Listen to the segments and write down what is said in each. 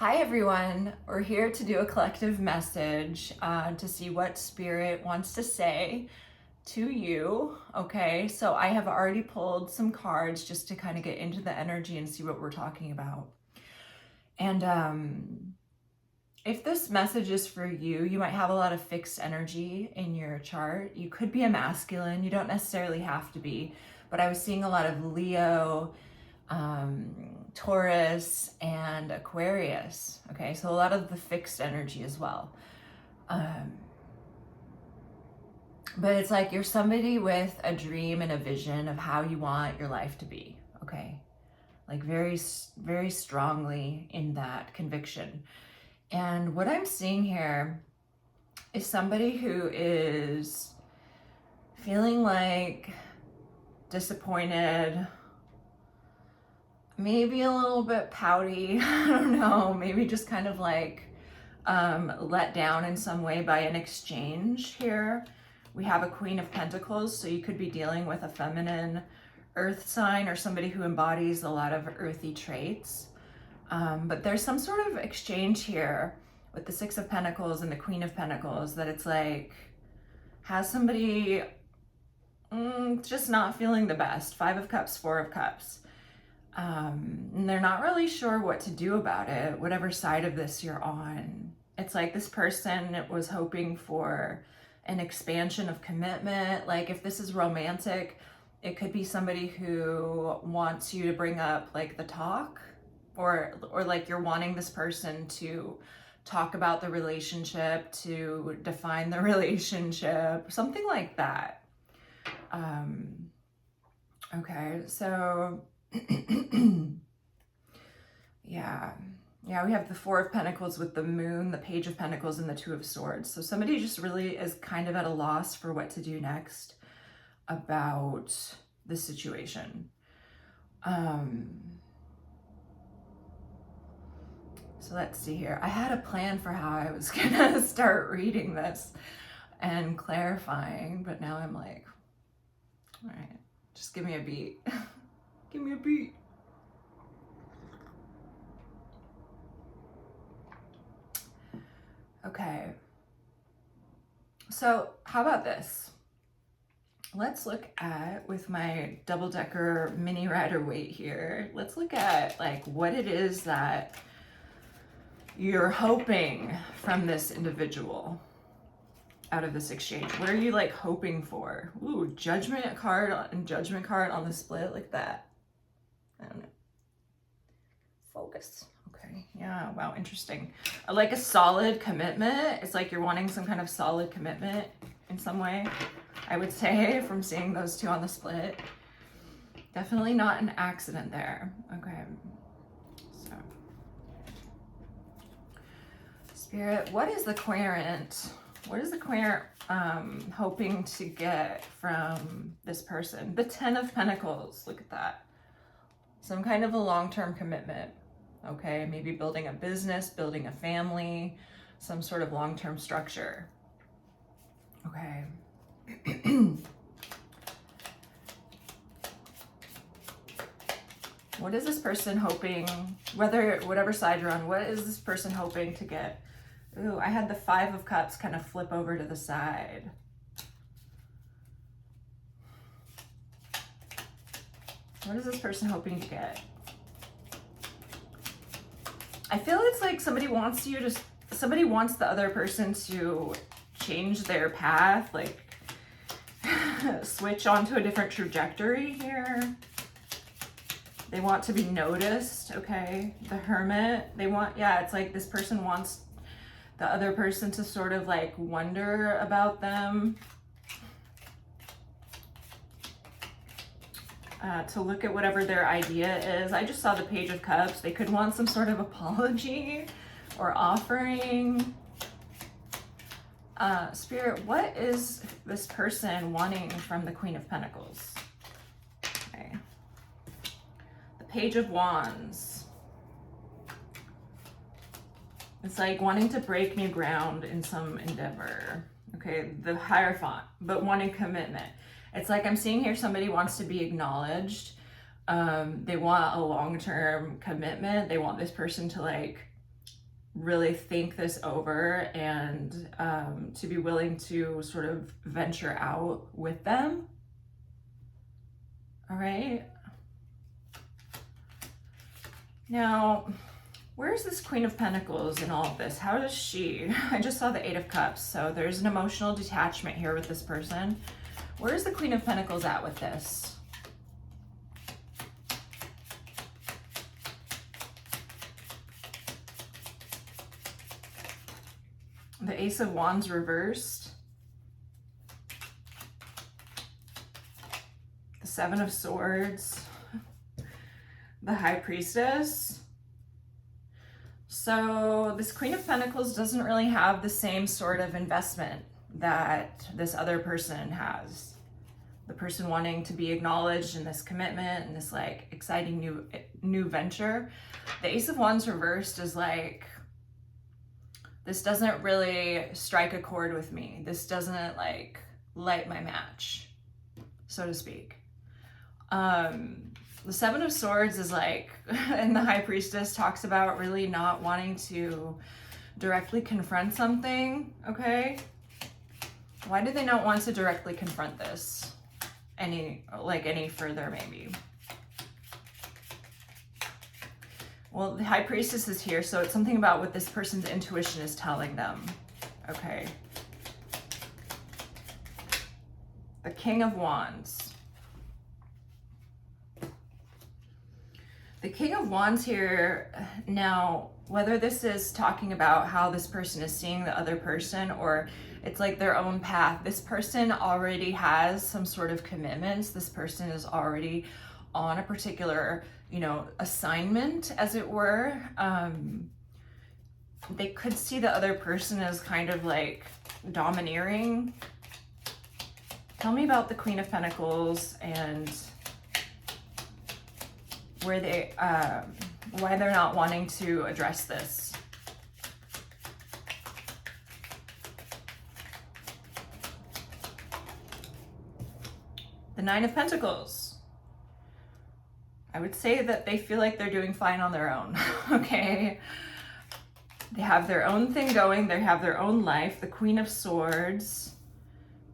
Hi everyone, we're here to do a collective message to see what Spirit wants to say to you. Okay, so I have already pulled some cards just to kind of get into the energy and see what we're talking about. And if this message is for you, you might have a lot of fixed energy in your chart. You could be a masculine, you don't necessarily have to be, but I was seeing a lot of Leo, Taurus, and Aquarius. Okay, so a lot of the fixed energy as well. But it's like you're somebody with a dream and a vision of how you want your life to be. Okay, like very, very strongly in that conviction. And what I'm seeing here is somebody who is feeling like disappointed, maybe a little bit pouty, I don't know, maybe just kind of like let down in some way by an exchange here. We have a Queen of Pentacles, so you could be dealing with a feminine earth sign or somebody who embodies a lot of earthy traits. But there's some sort of exchange here with the Six of Pentacles and the Queen of Pentacles that it's like, has somebody just not feeling the best. Five of Cups, Four of Cups. And they're not really sure what to do about it, whatever side of this you're on. It's like this person was hoping for an expansion of commitment. Like if this is romantic, it could be somebody who wants you to bring up like the talk, or like you're wanting this person to talk about the relationship, to define the relationship, something like that. Okay, so yeah, we have the Four of Pentacles with the Moon, the Page of Pentacles, and the Two of Swords. So somebody just really is kind of at a loss for what to do next about the situation. So let's see here. I had a plan for how I was gonna start reading this and clarifying, but now I'm like, all right, just give me a beat. Give me a beat. Okay. So how about this? Let's look at, with my double-decker mini Rider-Waite here, let's look at like what it is that you're hoping from this individual out of this exchange. What are you like hoping for? Ooh, Judgment card and Judgment card on the split like that. I don't know. Focus. Okay. Yeah. Wow. Interesting. Like a solid commitment. It's like you're wanting some kind of solid commitment in some way, I would say, from seeing those two on the split. Definitely not an accident there. Okay. So, Spirit, what is the querent? What is the querent hoping to get from this person? The Ten of Pentacles. Look at that. Some kind of a long-term commitment. Okay, maybe building a business, building a family, some sort of long-term structure. Okay. What is this person hoping, whatever side you're on, what is this person hoping to get? Ooh, I had the Five of Cups kind of flip over to the side. What is this person hoping to get? I feel it's like somebody wants the other person to change their path, like switch onto a different trajectory here. They want to be noticed, okay? The Hermit, it's like this person wants the other person to sort of like wonder about them. To look at whatever their idea is. I just saw the Page of Cups. They could want some sort of apology or offering. Spirit, what is this person wanting from the Queen of Pentacles? Okay. The Page of Wands. It's like wanting to break new ground in some endeavor. Okay, the Hierophant, but wanting commitment. It's like I'm seeing here somebody wants to be acknowledged. They want a long-term commitment. They want this person to like really think this over and to be willing to sort of venture out with them. All right. Now, where's this Queen of Pentacles in all of this? How does she, I just saw the Eight of Cups, so there's an emotional detachment here with this person. Where's the Queen of Pentacles at with this? The Ace of Wands reversed. The Seven of Swords. The High Priestess. So this Queen of Pentacles doesn't really have the same sort of investment that this other person has. The person wanting to be acknowledged in this commitment and this like exciting new venture. The Ace of Wands reversed is like, this doesn't really strike a chord with me. This doesn't like light my match, so to speak. The Seven of Swords is like, and the High Priestess talks about really not wanting to directly confront something, okay? Why do they not want to directly confront this any further maybe? Well, the High Priestess is here, so it's something about what this person's intuition is telling them, okay? The King of Wands. The King of Wands here, now, whether this is talking about how this person is seeing the other person or it's like their own path, this person already has some sort of commitments. This person is already on a particular, assignment, as it were. They could see the other person as kind of like domineering. Tell me about the Queen of Pentacles and where they, why they're not wanting to address this. The Nine of Pentacles. I would say that they feel like they're doing fine on their own, okay? They have their own thing going. They have their own life. The Queen of Swords.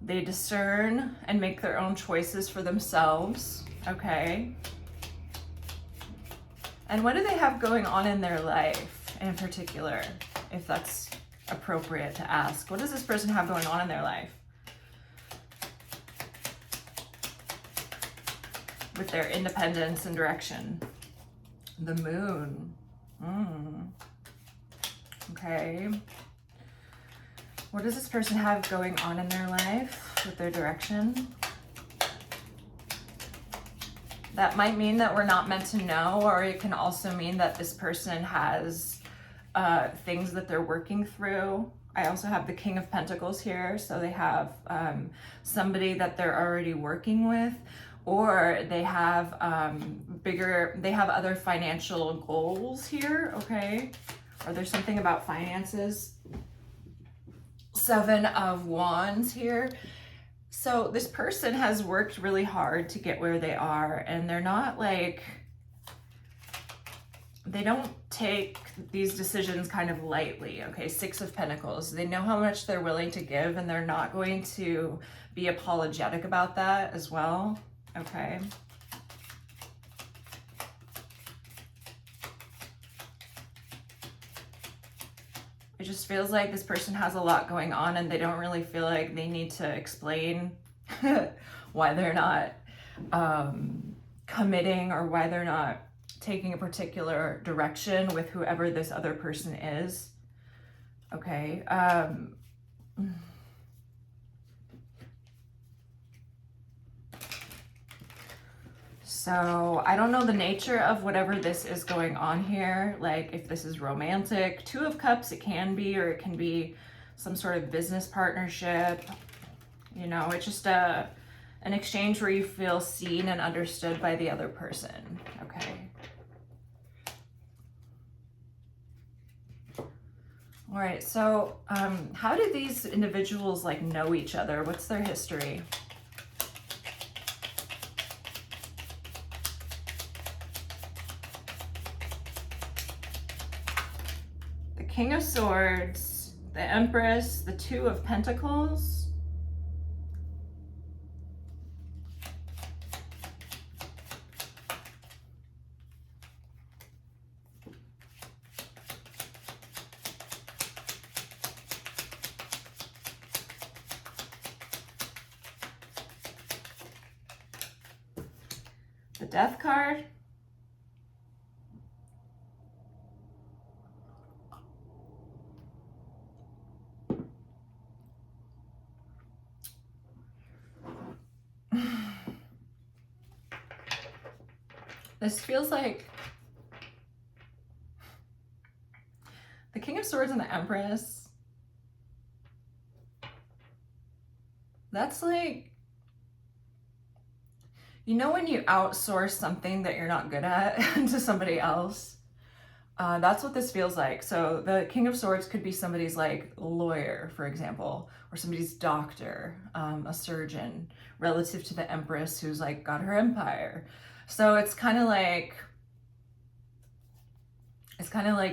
They discern and make their own choices for themselves, okay? And what do they have going on in their life in particular, if that's appropriate to ask? What does this person have going on in their life? With their independence and direction. The Moon. Okay. What does this person have going on in their life with their direction? That might mean that we're not meant to know, or it can also mean that this person has things that they're working through. I also have the King of Pentacles here, so they have somebody that they're already working with, or they have they have other financial goals here, okay? Or there's something about finances. Seven of Wands here. So this person has worked really hard to get where they are, and they're not like, they don't take these decisions kind of lightly, okay? Six of Pentacles. They know how much they're willing to give, and they're not going to be apologetic about that as well, okay? It just feels like this person has a lot going on, and they don't really feel like they need to explain why they're not committing, or why they're not taking a particular direction with whoever this other person is. Okay. So I don't know the nature of whatever this is going on here. Like if this is romantic. Two of Cups, it can be, or it can be some sort of business partnership. It's just an exchange where you feel seen and understood by the other person. Okay. All right. So how do these individuals like know each other? What's their history? the King of Swords, the Empress, the Two of Pentacles, the Death card, this feels like the King of Swords and the Empress. That's like, you know, when you outsource something that you're not good at to somebody else, that's what this feels like. So the King of Swords could be somebody's like lawyer, for example, or somebody's doctor, a surgeon, relative to the Empress who's like got her empire. So it's kind of like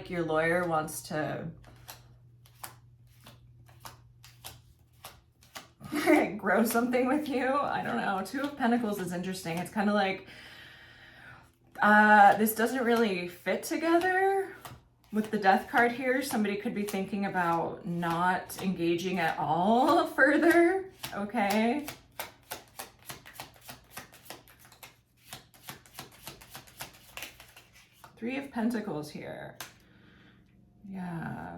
your lawyer wants to grow something with you. I don't know. Two of Pentacles is interesting. It's kind of like this doesn't really fit together with the Death card here. Somebody could be thinking about not engaging at all further. Okay. Three of Pentacles here. Yeah.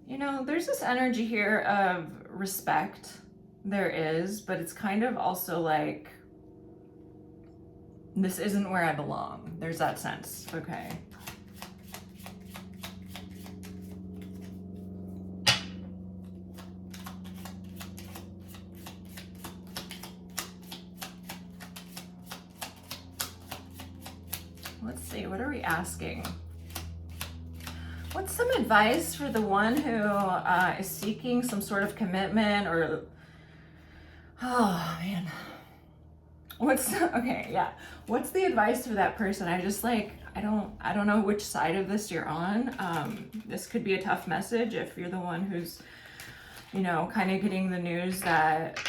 You know, there's this energy here of respect. There is, but it's kind of also like, this isn't where I belong. There's that sense, okay? Let's see, what are we asking? What's some advice for the one who is seeking some sort of commitment or, oh man. Okay, yeah. What's the advice for that person? I just like, I don't know which side of this you're on. This could be a tough message if you're the one who's, you know, kind of getting the news that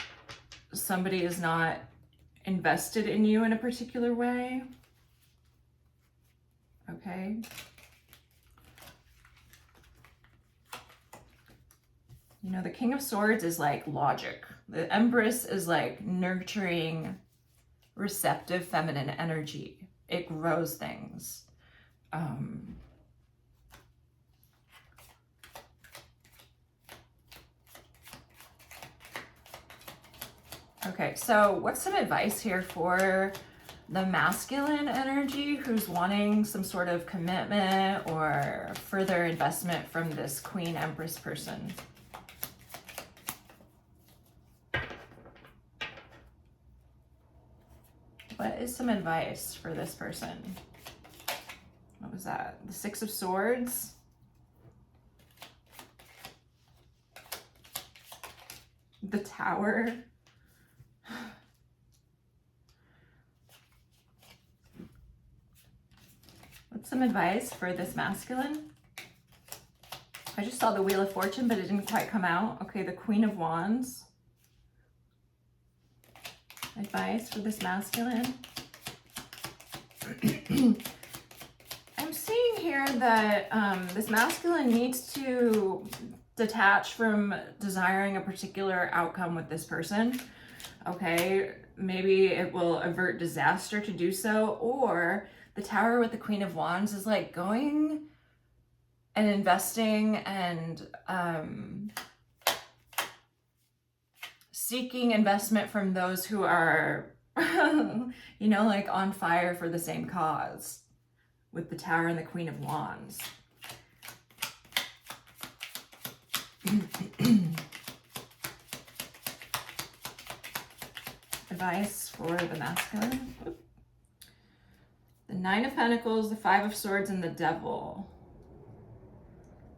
somebody is not invested in you in a particular way. Okay. You know, the King of Swords is like logic. The Empress is like nurturing, receptive feminine energy. It grows things. Okay, so what's some advice here for the masculine energy who's wanting some sort of commitment or further investment from this Queen Empress person? What is some advice for this person? What was that? The Six of Swords? The Tower? What's some advice for this masculine? I just saw the Wheel of Fortune, but it didn't quite come out. Okay, the Queen of Wands. Advice for this masculine. I'm seeing here that this masculine needs to detach from desiring a particular outcome with this person. Okay, maybe it will avert disaster to do so, or the Tower with the Queen of Wands is like going and investing and seeking investment from those who are, you know, like on fire for the same cause with the Tower and the Queen of Wands. Advice for the masculine. The Nine of Pentacles, the Five of Swords, and the Devil.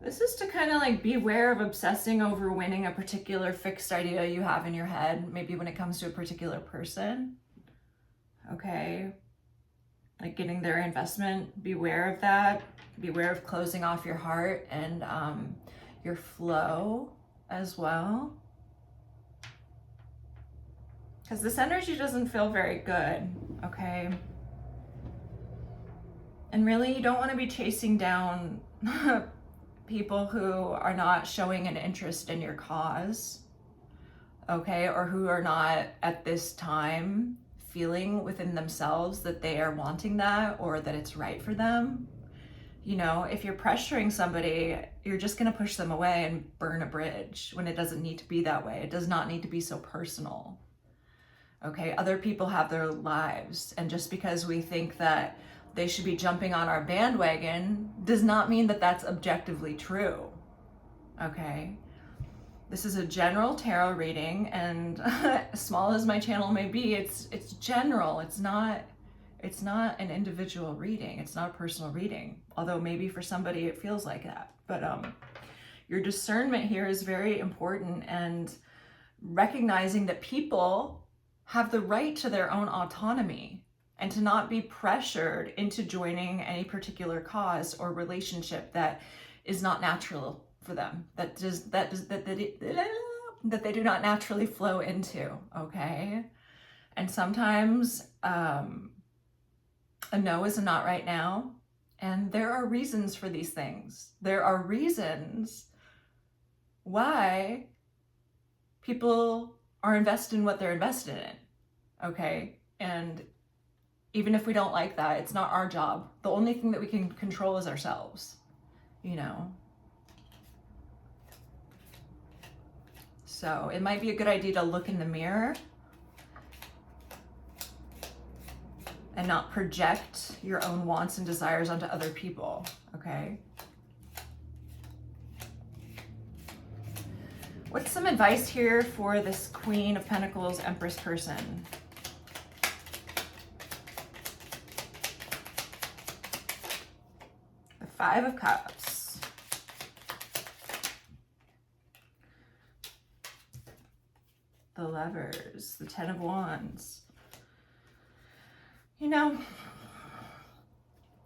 This is to kind of like beware of obsessing over winning a particular fixed idea you have in your head, maybe when it comes to a particular person. Okay. like getting their investment. Beware of that. Beware of closing off your heart and your flow as well. Because this energy doesn't feel very good, okay? And really, you don't want to be chasing down people who are not showing an interest in your cause, okay? Or who are not at this time feeling within themselves that they are wanting that or that it's right for them. You know, if you're pressuring somebody, you're just going to push them away and burn a bridge when it doesn't need to be that way. It does not need to be so personal. Okay, other people have their lives, and just because we think that they should be jumping on our bandwagon does not mean that that's objectively true. Okay, this is a general tarot reading, and as small as my channel may be, it's general. It's not an individual reading. It's not a personal reading, although maybe for somebody it feels like that. But your discernment here is very important, and recognizing that people have the right to their own autonomy and to not be pressured into joining any particular cause or relationship that is not natural for them, that they do not naturally flow into, okay? And sometimes a no is a not right now, and there are reasons for these things. There are reasons why people are invested in what they're invested in, okay? And even if we don't like that, it's not our job. The only thing that we can control is ourselves, you know? So it might be a good idea to look in the mirror and not project your own wants and desires onto other people, okay? What's some advice here for this Queen of Pentacles Empress person? The Five of Cups. The Lovers. The Ten of Wands. You know,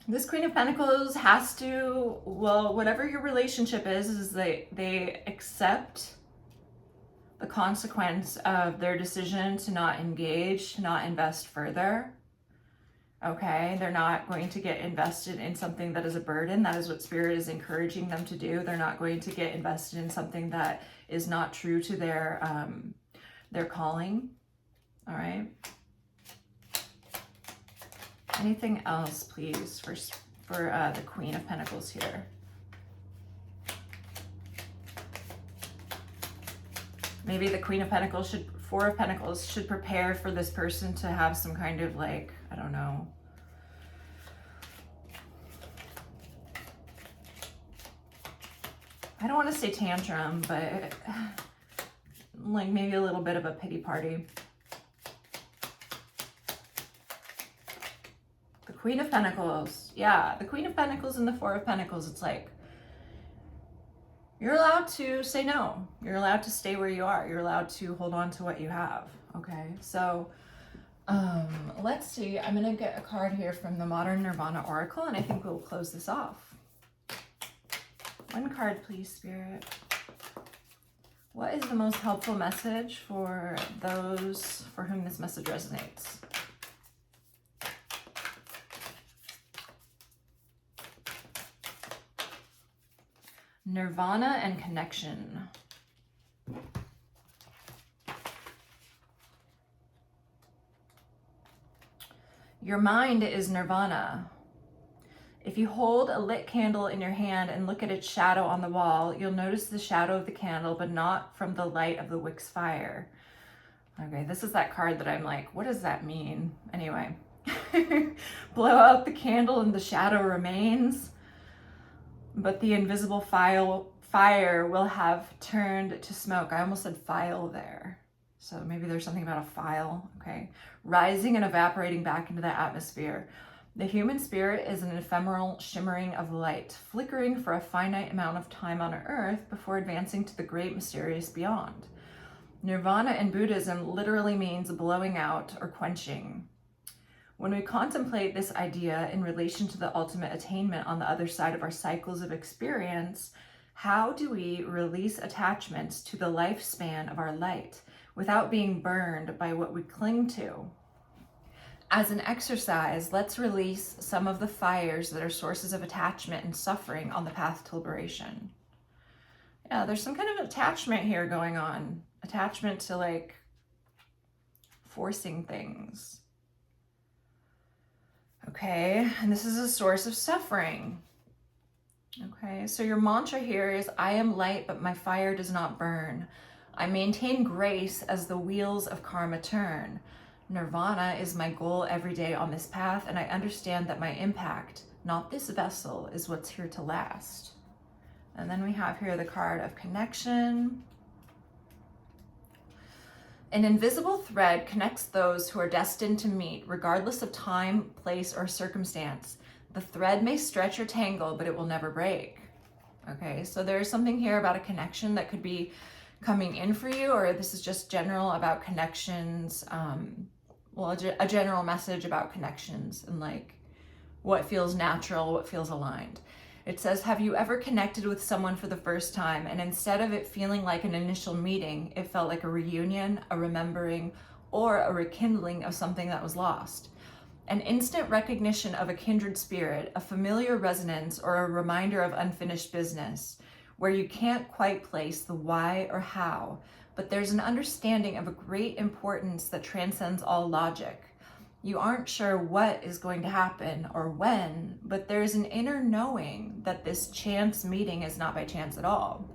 this Queen of Pentacles has to, well, whatever your relationship is they accept the consequence of their decision to not engage, to not invest further. Okay, they're not going to get invested in something that is a burden. That is what Spirit is encouraging them to do. They're not going to get invested in something that is not true to their calling. All right. Anything else, please, for the Queen of Pentacles here? Maybe the Queen of Pentacles Four of Pentacles should prepare for this person to have some kind of, like, I don't know, I don't want to say tantrum, but like maybe a little bit of a pity party. The Queen of Pentacles. Yeah, the Queen of Pentacles and the Four of Pentacles. It's like, you're allowed to say no. You're allowed to stay where you are. You're allowed to hold on to what you have. Okay, so let's see. I'm going to get a card here from the Modern Nirvana Oracle, and I think we'll close this off. One card, please, Spirit. What is the most helpful message for those for whom this message resonates? Nirvana and connection. Your mind is nirvana. If you hold a lit candle in your hand and look at its shadow on the wall, you'll notice the shadow of the candle, but not from the light of the wick's fire. Okay, this is that card that I'm like, what does that mean? Anyway, blow out the candle and the shadow remains, but the invisible fire will have turned to smoke. I almost said file there. So maybe there's something about a file, okay? Rising and evaporating back into the atmosphere. The human spirit is an ephemeral shimmering of light, flickering for a finite amount of time on Earth before advancing to the great mysterious beyond. Nirvana in Buddhism literally means blowing out or quenching. When we contemplate this idea in relation to the ultimate attainment on the other side of our cycles of experience, how do we release attachments to the lifespan of our light without being burned by what we cling to? As an exercise, let's release some of the fires that are sources of attachment and suffering on the path to liberation. Yeah, there's some kind of attachment here going on. Attachment to like forcing things. Okay, and this is a source of suffering. Okay, so your mantra here is, I am light, but my fire does not burn. I maintain grace as the wheels of karma turn. Nirvana is my goal every day on this path, and I understand that my impact, not this vessel, is what's here to last. And then we have here the card of connection. An invisible thread connects those who are destined to meet, regardless of time, place, or circumstance. The thread may stretch or tangle, but it will never break. Okay, so there's something here about a connection that could be coming in for you, or this is just general about connections. A general message about connections and like what feels natural, what feels aligned. It says, have you ever connected with someone for the first time, and instead of it feeling like an initial meeting, it felt like a reunion, a remembering, or a rekindling of something that was lost? An instant recognition of a kindred spirit, a familiar resonance, or a reminder of unfinished business, where you can't quite place the why or how, but there's an understanding of a great importance that transcends all logic. You aren't sure what is going to happen or when, but there's an inner knowing that this chance meeting is not by chance at all.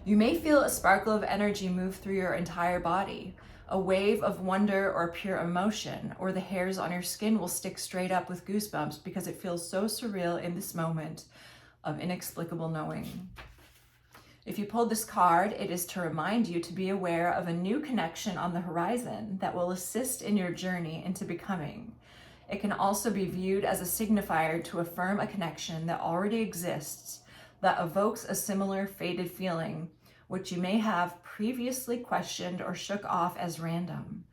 You may feel a sparkle of energy move through your entire body, a wave of wonder or pure emotion, or the hairs on your skin will stick straight up with goosebumps because it feels so surreal in this moment of inexplicable knowing. If you pulled this card, it is to remind you to be aware of a new connection on the horizon that will assist in your journey into becoming. It can also be viewed as a signifier to affirm a connection that already exists that evokes a similar faded feeling, which you may have previously questioned or shook off as random.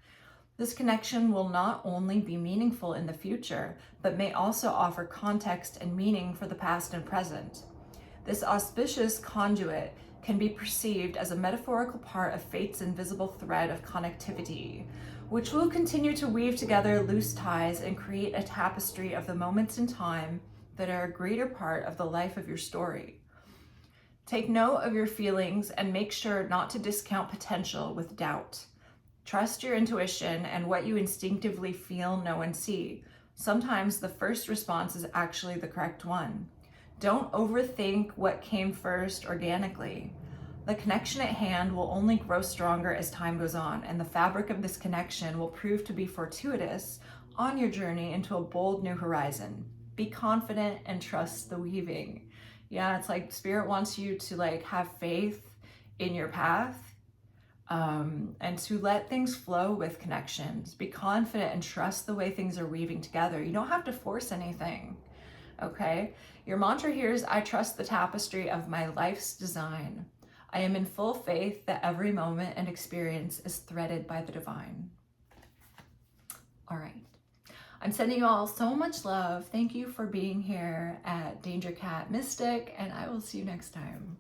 This connection will not only be meaningful in the future, but may also offer context and meaning for the past and present. This auspicious conduit can be perceived as a metaphorical part of fate's invisible thread of connectivity, which will continue to weave together loose ties and create a tapestry of the moments in time that are a greater part of the life of your story. Take note of your feelings and make sure not to discount potential with doubt. Trust your intuition and what you instinctively feel, know, and see. Sometimes the first response is actually the correct one. Don't overthink what came first organically. The connection at hand will only grow stronger as time goes on, and the fabric of this connection will prove to be fortuitous on your journey into a bold new horizon. Be confident and trust the weaving. Yeah, it's like Spirit wants you to like have faith in your path, and to let things flow with connections. Be confident and trust the way things are weaving together. You don't have to force anything. Okay, your mantra here is, I trust the tapestry of my life's design. I am in full faith that every moment and experience is threaded by the divine. All right, I'm sending you all so much love. Thank you for being here at Danger Cat Mystic, and I will see you next time.